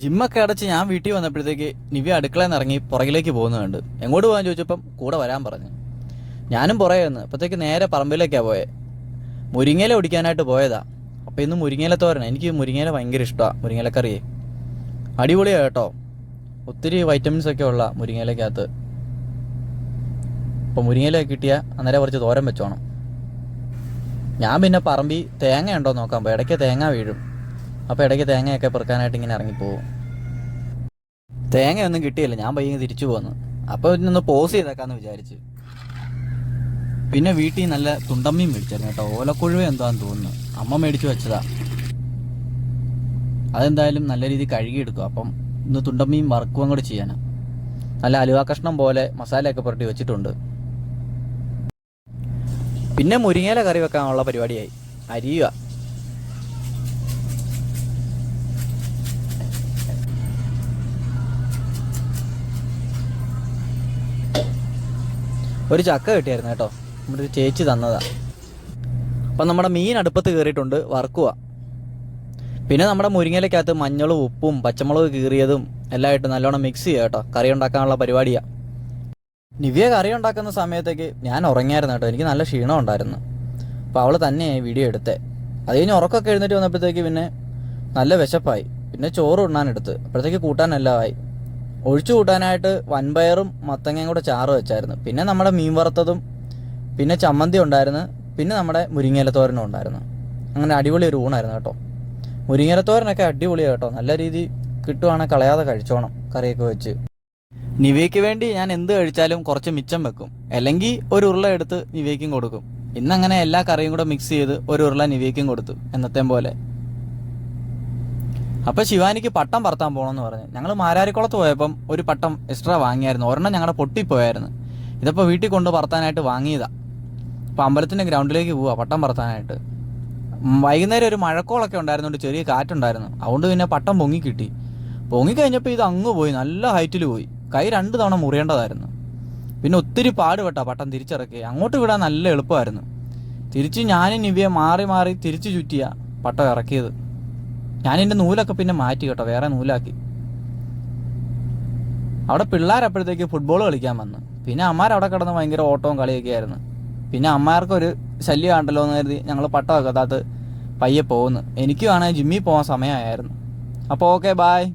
ജിമ്മൊക്കെ അടച്ച് ഞാൻ വീട്ടിൽ വന്നപ്പോഴത്തേക്ക് നിവ്യ അടുക്കളയിൽ നിന്ന് ഇറങ്ങി പുറകിലേക്ക് പോകുന്നുണ്ട്. എങ്ങോട്ട് പോകാൻ ചോദിച്ചപ്പം കൂടെ വരാൻ പറഞ്ഞു. ഞാനും പുറകെ വന്ന് അപ്പോഴത്തേക്ക് നേരെ പറമ്പിലേക്കാണ് പോയത്. മുരിങ്ങയില ഒടിക്കാനായിട്ട് പോയതാ. അപ്പോൾ ഇന്ന് മുരിങ്ങയില തോരൻ. എനിക്ക് മുരിങ്ങയില ഭയങ്കര ഇഷ്ടമാണ്. മുരിങ്ങയിലക്കറിയേ അടിപൊളിയാണ് കേട്ടോ. ഒത്തിരി വൈറ്റമിൻസ് ഒക്കെ ഉള്ള മുരിങ്ങയിലക്കകത്ത്. അപ്പോൾ മുരിങ്ങയില കിട്ടിയാൽ അന്നേരം കുറച്ച് തോരൻ വെച്ചോണം. ഞാൻ പിന്നെ പറമ്പി തേങ്ങ ഉണ്ടോ നോക്കാൻ പോയി. ഇടയ്ക്ക് തേങ്ങ വീഴും. അപ്പോൾ ഇടയ്ക്ക് തേങ്ങയൊക്കെ പെറുക്കാനായിട്ട് ഇങ്ങനെ ഇറങ്ങിപ്പോവും. തേങ്ങയൊന്നും കിട്ടിയില്ല. ഞാൻ പയ്യെ തിരിച്ചു പോന്നു. അപ്പോൾ ഇന്നൊന്ന് പോസ് ചെയ്തേക്കാന്ന് വിചാരിച്ച്. പിന്നെ വീട്ടിൽ നല്ല തുണ്ടമ്മീൻ മേടിച്ചായിരുന്നു കേട്ടോ. ഓലക്കൊഴുവ എന്താന്ന് തോന്നുന്നു. അമ്മ മേടിച്ചു വെച്ചതാ. അതെന്തായാലും നല്ല രീതിയിൽ കഴുകിയെടുക്കും. അപ്പം ഇന്ന് തുണ്ടമ്മീൻ വറക്കുകയും കൂടെ ചെയ്യാനാണ്. നല്ല അലുവ കഷ്ണം പോലെ മസാലയൊക്കെ പുരട്ടി വെച്ചിട്ടുണ്ട്. പിന്നെ മുരിങ്ങയില കറി വെക്കാനുള്ള പരിപാടിയായി. അരിയുക. ഒരു ചക്ക കിട്ടിയായിരുന്നു കേട്ടോ. നമ്മുടെ ഒരു ചേച്ചി തന്നതാ. അപ്പം നമ്മുടെ മീൻ അടുപ്പത്ത് കയറിയിട്ടുണ്ട്, വറുക്കുക. പിന്നെ നമ്മുടെ മുരിങ്ങയിലക്കകത്ത് മഞ്ഞളും ഉപ്പും പച്ചമുളക് കീറിയതും എല്ലാം ഇട്ട് നല്ലോണം മിക്സ് ചെയ്യുക കേട്ടോ. കറി ഉണ്ടാക്കാനുള്ള പരിപാടിയാണ്. നിവ്യ കറി ഉണ്ടാക്കുന്ന സമയത്തേക്ക് ഞാൻ ഉറങ്ങിയായിരുന്നു കേട്ടോ. എനിക്ക് നല്ല ക്ഷീണം ഉണ്ടായിരുന്നു. അപ്പോൾ അവൾ തന്നെയായി വീഡിയോ എടുത്തേ. അത് കഴിഞ്ഞ് ഉറക്കമൊക്കെ എഴുന്നേറ്റ് വന്നപ്പോഴത്തേക്ക് പിന്നെ നല്ല വിശപ്പായി. പിന്നെ ചോറ് ഉണ്ണാനെടുത്ത് അപ്പോഴത്തേക്ക് കൂട്ടാനെല്ലാം ആയി. ഒഴിച്ചു കൂട്ടാനായിട്ട് വൻപയറും മത്തങ്ങയും കൂടെ ചാറ് വെച്ചായിരുന്നു. പിന്നെ നമ്മുടെ മീൻ വറുത്തതും പിന്നെ ചമ്മന്തി ഉണ്ടായിരുന്നു. പിന്നെ നമ്മുടെ മുരിങ്ങയില തോരനും ഉണ്ടായിരുന്നു. അങ്ങനെ അടിപൊളി ഒരു ഊണായിരുന്നു കേട്ടോ. മുരിങ്ങയില തോരനൊക്കെ അടിപൊളിയാണ് കേട്ടോ. നല്ല രീതിയിൽ കിട്ടുവാണെങ്കിൽ കളയാതെ കഴിച്ചോണം കറിയൊക്കെ വെച്ച്. നിവയ്ക്ക് വേണ്ടി ഞാൻ എന്ത് കഴിച്ചാലും കുറച്ച് മിച്ചം വെക്കും. അല്ലെങ്കിൽ ഒരു ഉരുള എടുത്ത് നിവയ്ക്കും കൊടുക്കും. ഇന്നങ്ങനെ എല്ലാ കറിയും കൂടെ മിക്സ് ചെയ്ത് ഒരു ഉരുള നിവയ്ക്കും കൊടുത്തു എന്നത്തേം പോലെ. അപ്പോൾ ശിവാനിക്ക് പട്ടം പറത്താൻ പോകണമെന്ന് പറഞ്ഞു. ഞങ്ങൾ മാരാരിക്കുളത്ത് പോയപ്പം ഒരു പട്ടം എക്സ്ട്രാ വാങ്ങിയായിരുന്നു. ഒരെണ്ണം ഞങ്ങളുടെ പൊട്ടിപ്പോയായിരുന്നു. ഇതിപ്പോൾ വീട്ടിൽ കൊണ്ട് പറത്താനായിട്ട് വാങ്ങിയതാണ്. അപ്പോൾ അമ്പലത്തിൻ്റെ ഗ്രൗണ്ടിലേക്ക് പോവുക പട്ടം പറത്താനായിട്ട്. വൈകുന്നേരം ഒരു മഴക്കോളൊക്കെ ഉണ്ടായിരുന്നുകൊണ്ട് ചെറിയ കാറ്റുണ്ടായിരുന്നു. അതുകൊണ്ട് പിന്നെ പട്ടം പൊങ്ങി കിട്ടി. പൊങ്ങിക്കഴിഞ്ഞപ്പോൾ ഇത് അങ്ങ് പോയി, നല്ല ഹൈറ്റിൽ പോയി. കൈ 2 തവണ മുറിയേണ്ടതായിരുന്നു. പിന്നെ ഒത്തിരി പാടുപെട്ടാ പട്ടം തിരിച്ചിറക്കി. അങ്ങോട്ട് വിടാൻ നല്ല എളുപ്പമായിരുന്നു. തിരിച്ച് ഞാനും നിവ്യ മാറി മാറി തിരിച്ചു ചുറ്റിയാ പട്ടം ഇറക്കിയത്. ഞാനെൻ്റെ നൂലൊക്കെ പിന്നെ മാറ്റി കേട്ടോ, വേറെ നൂലാക്കി. അവിടെ പിള്ളേരപ്പോഴത്തേക്ക് ഫുട്ബോൾ കളിക്കാൻ വന്നു. പിന്നെ അമ്മാരവിടെ കിടന്ന് ഭയങ്കര ഓട്ടവും കളിയൊക്കെ ആയിരുന്നു. പിന്നെ അമ്മാർക്കൊരു ശല്യം കണ്ടല്ലോ എന്ന് കരുതി ഞങ്ങൾ പട്ടമൊക്കെ താത്ത് പയ്യെ പോകുന്നു. എനിക്കും ആണെങ്കിൽ ജിമ്മിൽ പോകാൻ സമയമായിരുന്നു. അപ്പോൾ ഓക്കെ, ബായ്.